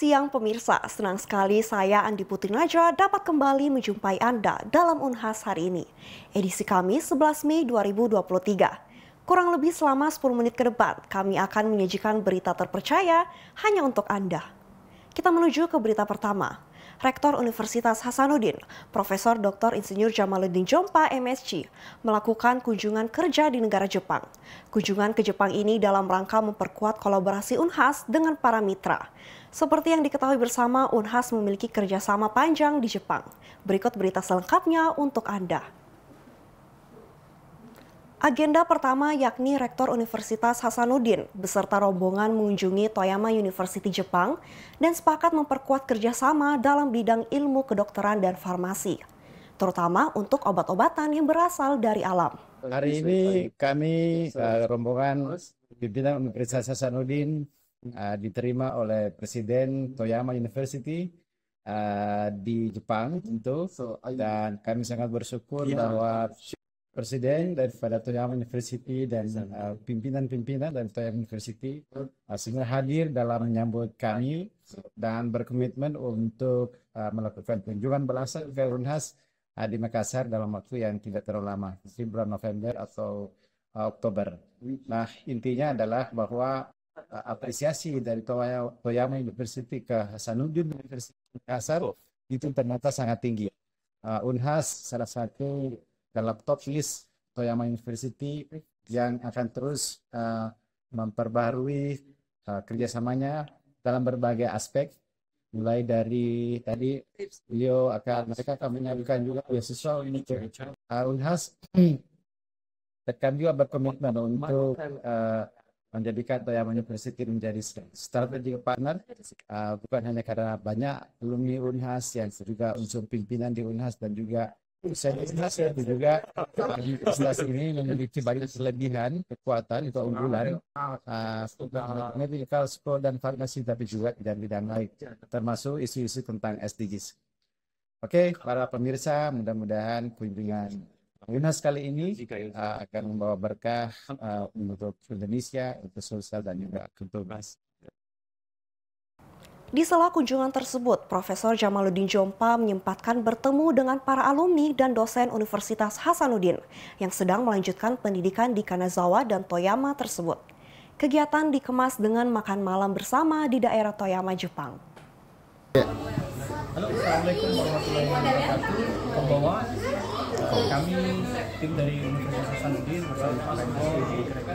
siang pemirsa, senang sekali saya Andi Putri Najwa dapat kembali menjumpai Anda dalam Unhas hari ini. Edisi Kamis 11 Mei 2023. Kurang lebih selama 10 menit ke depan, kami akan menyajikan berita terpercaya hanya untuk Anda. Kita menuju ke berita pertama. Rektor Universitas Hasanuddin, Profesor Dr. Insinyur Jamaluddin Jompa MSc, melakukan kunjungan kerja di negara Jepang. Kunjungan ke Jepang ini dalam rangka memperkuat kolaborasi Unhas dengan para mitra. Seperti yang diketahui bersama, Unhas memiliki kerjasama panjang di Jepang. Berikut berita selengkapnya untuk Anda. Agenda pertama yakni Rektor Universitas Hasanuddin beserta rombongan mengunjungi Toyama University Jepang dan sepakat memperkuat kerjasama dalam bidang ilmu kedokteran dan farmasi, terutama untuk obat-obatan yang berasal dari alam. Hari ini kami rombongan pimpinan Universitas Hasanuddin diterima oleh Presiden Toyama University di Jepang tentu, dan kami sangat bersyukur bahwa Presiden daripada Toyama University dan pimpinan-pimpinan dari Toyama University semua hadir dalam menyambut kami dan berkomitmen untuk melakukan kunjungan belasan ke Unhas di Makassar dalam waktu yang tidak terlalu lama, di bulan November atau Oktober. Nah, intinya adalah bahwa apresiasi dari Toyama University ke Hasanuddin University Makassar itu ternyata sangat tinggi. Unhas salah satu dalam top list Toyama University yang akan terus memperbaharui kerjasamanya dalam berbagai aspek, mulai dari tadi mereka akan menyampaikan juga beasiswa untuk Unhas, dan kami juga berkomitmen untuk menjadikan Toyama University menjadi strategic partner, bukan hanya karena banyak alumni Unhas yang juga unsur pimpinan di Unhas dan juga Universitas juga universitas ini memiliki banyak kelebihan, kekuatan, keunggulan, medical school dan farmasi, tapi juga bidang-bidang lain, termasuk isu-isu tentang SDGs. Oke, para pemirsa, mudah-mudahan kunjungan Unhas kali ini akan membawa berkah untuk Indonesia, untuk sosial dan juga untuk mas. Di sela kunjungan tersebut, Profesor Jamaluddin Jompa menyempatkan bertemu dengan para alumni dan dosen Universitas Hasanuddin yang sedang melanjutkan pendidikan di Kanazawa dan Toyama tersebut. Kegiatan dikemas dengan makan malam bersama di daerah Toyama, Jepang. Halo, Assalamualaikum warahmatullahi wabarakatuh. Pembawa kami tim dari Universitas Hasanuddin bersama Pak Rektor,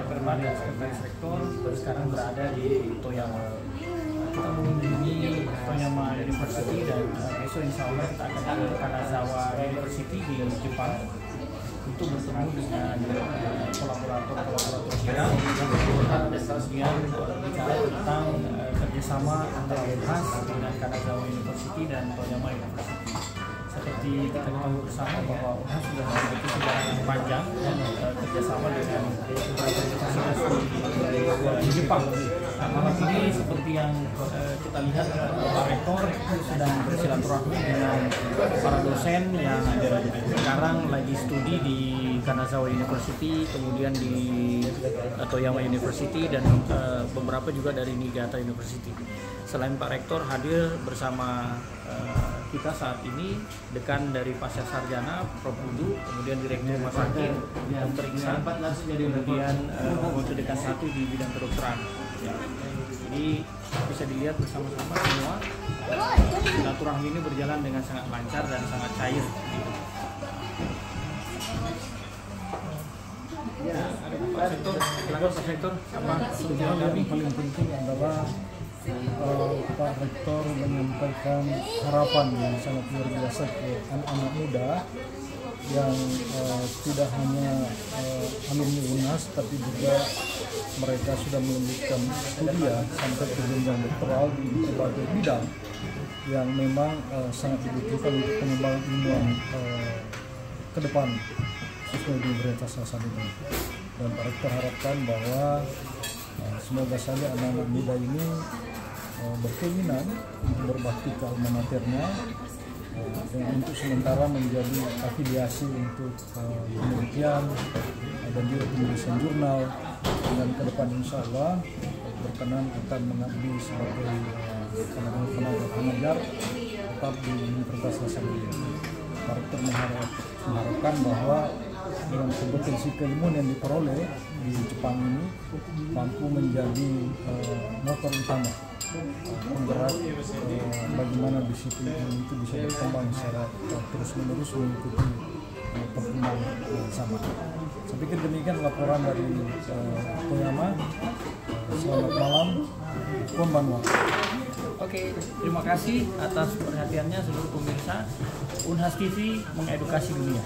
berbadan sekretaris rektor, sekarang berada di Toyama. Kita mengunjungi Toyama University dan besok insya Allah kita akan ke Kanazawa University di Jepang untuk bertemu dengan kolaborator kita dan kemudian bicara tentang kerjasama antara Unhas dengan Kanazawa University dan Toyama University. Seperti kita ketahui bersama bahwa Unhas sudah memiliki sejarah yang panjang dan kerjasama dengan beberapa universitas di Jepang. Nah, malam ini seperti yang kita lihat, Pak Rektor sedang bersilaturahmi dengan para dosen yang sekarang lagi studi di Kanazawa University, kemudian di Toyama University, dan beberapa juga dari Niigata University. Selain Pak Rektor hadir bersama kita saat ini, dekan dari Pasca Sarjana, Prof. Budu, kemudian Direktur Rumah Sakit, Dr. Iksan, kemudian wakil dekan 1 di bidang kedokteran. Ya. Jadi bisa dilihat bersama-sama semua silaturahmi ini berjalan dengan sangat lancar dan sangat cair. Ya, ada Pak Sektor, silakan Pak Sektor. Apa tujuan kami? Paling penting adalah Pak Rektor menyampaikan harapan yang sangat luar biasa ke anak-anak muda yang tidak hanya alumni Unhas, tapi juga mereka sudah melanjutkan studi sampai ke jenjang doktoral di berbagai bidang yang memang sangat dibutuhkan untuk pengembangan ilmuwan ke depan sesuai di Universitas Hasanuddin. Dan Pak Rektor harapkan bahwa semoga saja anak-anak muda ini berkeinginan untuk berbakti ke alma maternya, untuk sementara menjadi afiliasi untuk penelitian dan juga penulisan jurnal, dan ke depan insya Allah berkenan akan mengabdi sebagai tenaga pengajar tetap di Universitas Hasanuddin. Rektor mengharapkan bahwa dengan kompetensi keilmuan yang diperoleh di Jepang ini mampu menjadi motor utama penggerak bagaimana disiplin ilmu itu bisa berkembang secara terus-menerus mengikuti perkembangan zaman. Saya pikir demikian laporan dari Toyama. Selamat malam, Konbanwa. Oke, terima kasih atas perhatiannya seluruh pemirsa. Unhas TV mengedukasi dunia.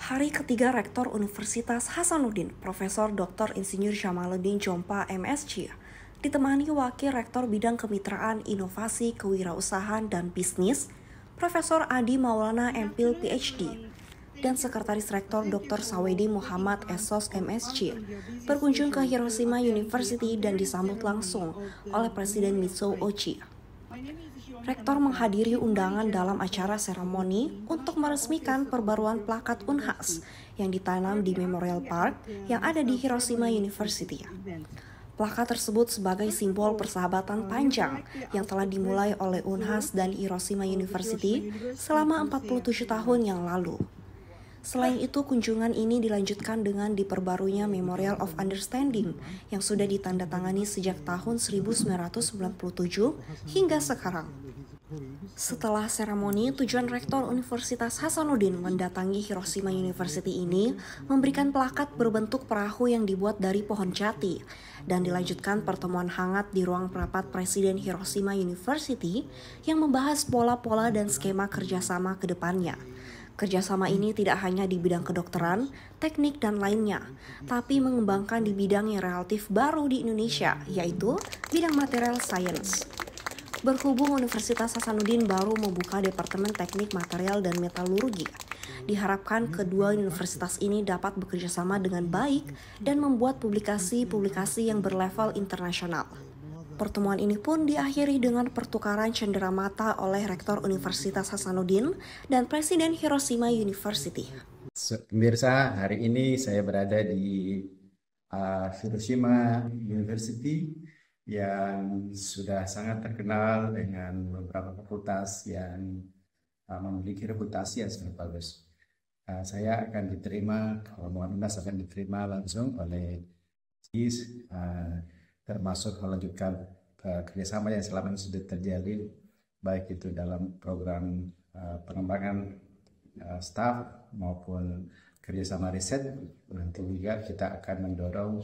Hari ketiga Rektor Universitas Hasanuddin, Profesor Dr. Insinyur Jamaluddin Jompa MSc, ditemani Wakil Rektor Bidang Kemitraan, Inovasi, Kewirausahaan, dan Bisnis, Profesor Adi Maulana MPhil PhD, dan Sekretaris Rektor Dr. Sawedi Muhammad Esos MSc, berkunjung ke Hiroshima University dan disambut langsung oleh Presiden Mitsuo Ochi. Rektor menghadiri undangan dalam acara seremoni untuk meresmikan perbaruan plakat Unhas yang ditanam di Memorial Park yang ada di Hiroshima University. Plakat tersebut sebagai simbol persahabatan panjang yang telah dimulai oleh Unhas dan Hiroshima University selama 47 tahun yang lalu. Selain itu, kunjungan ini dilanjutkan dengan diperbarunya Memorial of Understanding yang sudah ditandatangani sejak tahun 1997 hingga sekarang. Setelah seremoni, tujuan Rektor Universitas Hasanuddin mendatangi Hiroshima University ini memberikan plakat berbentuk perahu yang dibuat dari pohon jati dan dilanjutkan pertemuan hangat di ruang rapat Presiden Hiroshima University yang membahas pola-pola dan skema kerjasama ke depannya. Kerjasama ini tidak hanya di bidang kedokteran, teknik, dan lainnya, tapi mengembangkan di bidang yang relatif baru di Indonesia, yaitu bidang material science. Berhubung Universitas Hasanuddin baru membuka Departemen Teknik Material dan Metalurgi, diharapkan kedua universitas ini dapat bekerjasama dengan baik dan membuat publikasi-publikasi yang berlevel internasional. Pertemuan ini pun diakhiri dengan pertukaran cenderamata oleh Rektor Universitas Hasanuddin dan Presiden Hiroshima University. Pemirsa, hari ini saya berada di Hiroshima University yang sudah sangat terkenal dengan beberapa fakultas yang memiliki reputasi yang sangat bagus. Saya akan diterima, rombongan UNHAS akan diterima langsung oleh CIS, termasuk melanjutkan kerjasama yang selama ini sudah terjalin, baik itu dalam program pengembangan staf maupun kerjasama riset. Nanti juga kita akan mendorong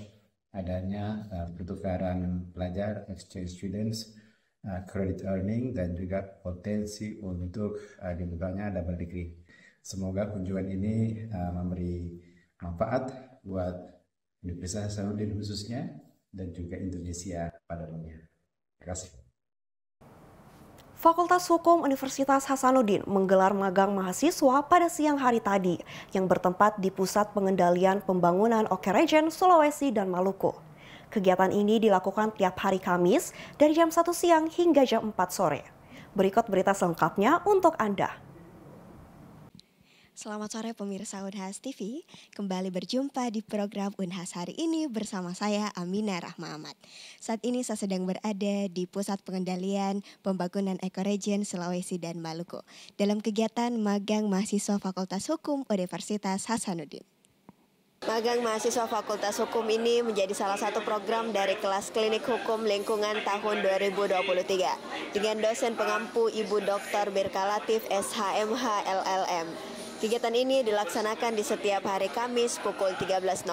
adanya pertukaran pelajar, exchange students, credit earning, dan juga potensi untuk dibukanya double degree. Semoga kunjungan ini memberi manfaat buat Universitas Hasanuddin khususnya dan juga Indonesia pada umumnya. Terima kasih. Fakultas Hukum Universitas Hasanuddin menggelar magang mahasiswa pada siang hari tadi yang bertempat di Pusat Pengendalian Pembangunan Okerejen, Sulawesi dan Maluku. Kegiatan ini dilakukan tiap hari Kamis dari jam 1 siang hingga jam 4 sore. Berikut berita selengkapnya untuk Anda. Selamat sore pemirsa Unhas TV, kembali berjumpa di program Unhas hari ini bersama saya Aminah Rahma Ahmad. Saat ini saya sedang berada di Pusat Pengendalian Pembangunan Ekorejen Sulawesi dan Maluku dalam kegiatan magang mahasiswa Fakultas Hukum Universitas Hasanuddin. Magang mahasiswa Fakultas Hukum ini menjadi salah satu program dari kelas klinik hukum lingkungan tahun 2023 dengan dosen pengampu Ibu Dr. Birkalatif SHMH LLM. Kegiatan ini dilaksanakan di setiap hari Kamis pukul 13.00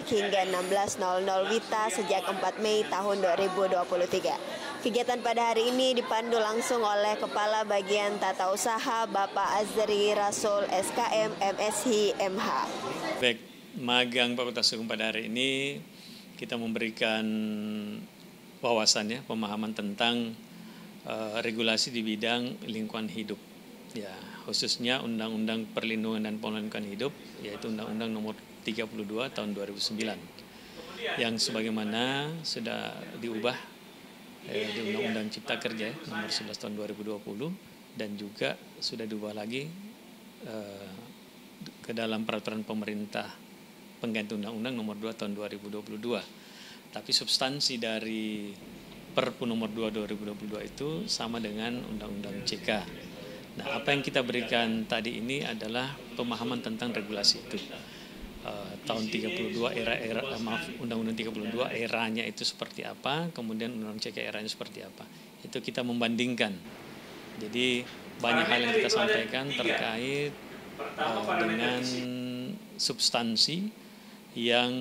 hingga 16.00 WITA sejak 4 Mei tahun 2023. Kegiatan pada hari ini dipandu langsung oleh Kepala Bagian Tata Usaha Bapak Azri Rasul SKM MShi MH. Baik, magang Fakultas Hukum pada hari ini kita memberikan wawasannya, pemahaman tentang regulasi di bidang lingkungan hidup. Ya, khususnya Undang-Undang Perlindungan dan Pengelolaan Lingkungan Hidup, yaitu Undang-Undang Nomor 32 Tahun 2009, yang sebagaimana sudah diubah di Undang-Undang Cipta Kerja Nomor 11 Tahun 2020 dan juga sudah diubah lagi ke dalam Peraturan Pemerintah Pengganti Undang-Undang Nomor 2 Tahun 2022. Tapi substansi dari Perpu nomor 2 2022 itu sama dengan Undang-Undang CK. Nah, apa yang kita berikan tadi ini adalah pemahaman tentang regulasi itu. Tahun 32 Undang-Undang 32 eranya itu seperti apa, kemudian Undang-Undang CK eranya seperti apa. Itu kita membandingkan. Jadi banyak hal yang kita sampaikan terkait dengan substansi yang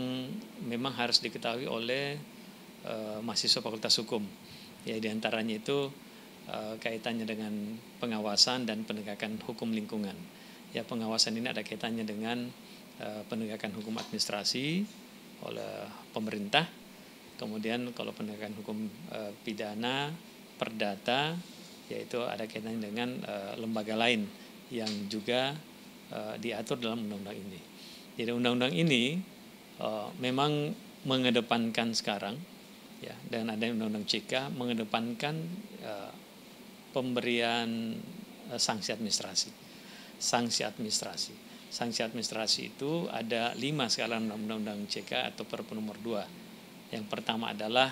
memang harus diketahui oleh mahasiswa Fakultas Hukum. Ya, diantaranya itu kaitannya dengan pengawasan dan penegakan hukum lingkungan. Ya, pengawasan ini ada kaitannya dengan penegakan hukum administrasi oleh pemerintah. Kemudian kalau penegakan hukum pidana, perdata, yaitu ada kaitannya dengan lembaga lain yang juga diatur dalam undang-undang ini. Jadi undang-undang ini memang mengedepankan sekarang, ya, dengan adanya undang-undang CK mengedepankan pemberian sanksi administrasi. Sanksi administrasi itu ada 5 sekarang undang-undang CK atau Perpu nomor 2. Yang pertama adalah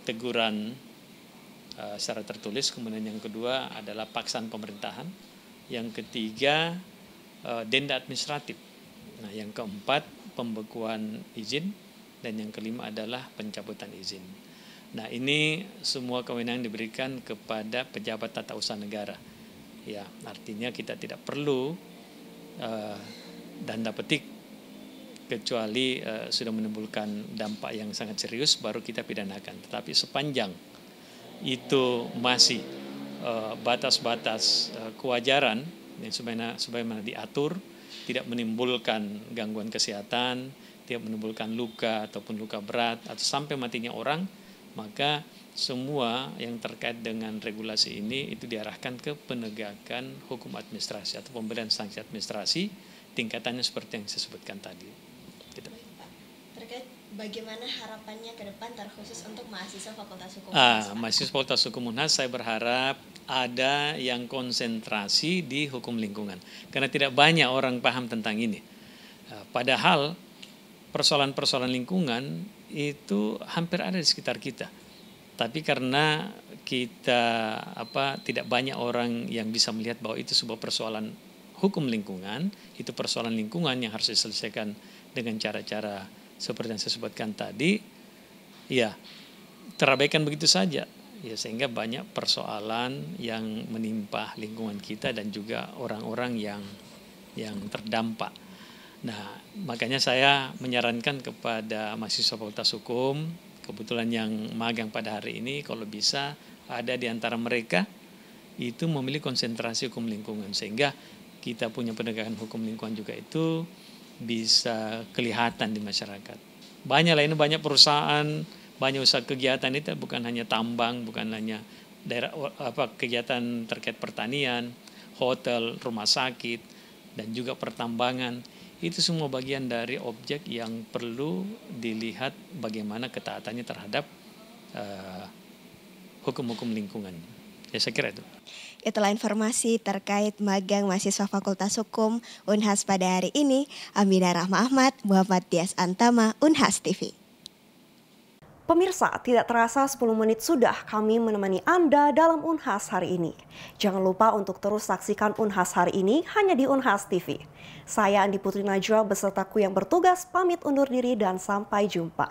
teguran secara tertulis, kemudian yang kedua adalah paksaan pemerintahan, yang ketiga denda administratif. Nah, yang keempat pembekuan izin, dan yang kelima adalah pencabutan izin. Nah, ini semua kewenangan diberikan kepada pejabat tata usaha negara. Ya, artinya kita tidak perlu tanda petik kecuali sudah menimbulkan dampak yang sangat serius baru kita pidanakan. Tetapi sepanjang itu masih batas-batas kewajaran yang sebagaimana diatur, tidak menimbulkan gangguan kesehatan, tidak menimbulkan luka ataupun luka berat atau sampai matinya orang, maka semua yang terkait dengan regulasi ini itu diarahkan ke penegakan hukum administrasi atau pemberian sanksi administrasi, tingkatannya seperti yang saya sebutkan tadi. Gitu. Terkait bagaimana harapannya ke depan terkhusus untuk mahasiswa Fakultas Hukum? Mahasiswa Fakultas Hukum Unhas saya berharap ada yang konsentrasi di hukum lingkungan, karena tidak banyak orang paham tentang ini. Padahal persoalan-persoalan lingkungan itu hampir ada di sekitar kita. Tapi karena kita tidak banyak orang yang bisa melihat bahwa itu sebuah persoalan hukum lingkungan, itu persoalan lingkungan yang harus diselesaikan dengan cara-cara seperti yang saya sebutkan tadi, ya terabaikan begitu saja. Ya, sehingga banyak persoalan yang menimpa lingkungan kita dan juga orang-orang yang terdampak. Nah, makanya saya menyarankan kepada mahasiswa Fakultas Hukum, kebetulan yang magang pada hari ini, kalau bisa ada di antara mereka itu memilih konsentrasi hukum lingkungan, sehingga kita punya penegakan hukum lingkungan juga itu bisa kelihatan di masyarakat. Banyak perusahaan, banyak usaha kegiatan itu bukan hanya tambang, bukan hanya kegiatan terkait pertanian, hotel, rumah sakit, dan juga pertambangan. Itu semua bagian dari objek yang perlu dilihat bagaimana ketaatannya terhadap hukum-hukum lingkungan. Ya, saya kira itu. Itulah informasi terkait magang mahasiswa Fakultas Hukum Unhas pada hari ini. Aminah Rahma Ahmad, Muhammad Dias Antama, Unhas TV. Pemirsa, tidak terasa 10 menit sudah kami menemani Anda dalam Unhas hari ini. Jangan lupa untuk terus saksikan Unhas hari ini hanya di Unhas TV. Saya Andi Putri Najwa beserta kru yang bertugas pamit undur diri dan sampai jumpa.